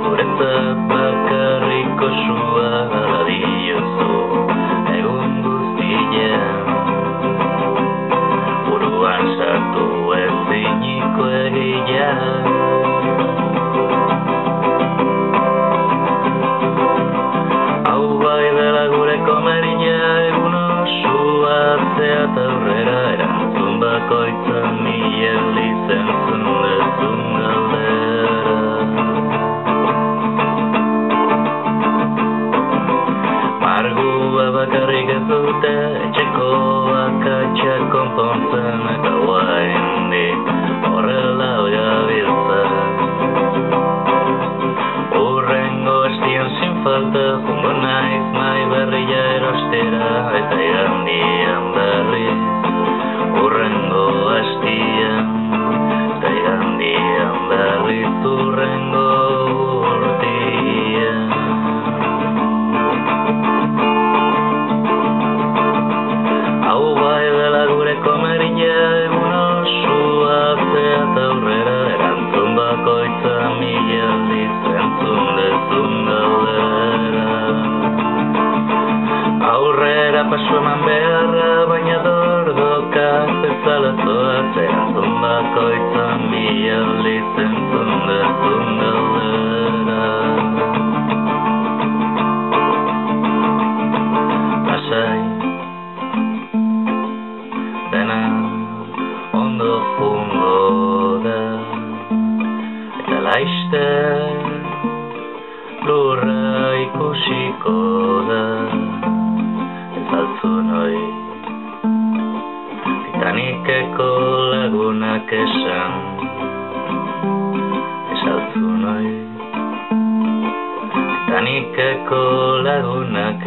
zuretzat bakarriko sua diozu egun guztien buruan sartu eziniko egia. Hau bai dela gure komeria egun osua atzea eta aurrera erantzun bakoitza mila lizentzun dezun galdera. Margua bakarrik ez dute etxeko akatsak konpontzen eta guaindik horrela gabiltza. Hurrengo estian sin falta jungo naiz mai berria erostera eta igandian berriz. Hurrengo estian eta igandian berriz hurrengo urtian. Hau bai dela gure komeria egun osua atzea eta aurrera erantzun bakoitza mila lizentzun dezun galdera. Aurrera pasu eman beharra baina dordokak bezala zoaz erantzun bakoitza mila lizentzun dezun galdera. Lasai dena ondo jungo da eta laizter lurra ikusiko da ez altzu noi Titanikeko lagunak esan ez altzu noi Titanikeko lagunak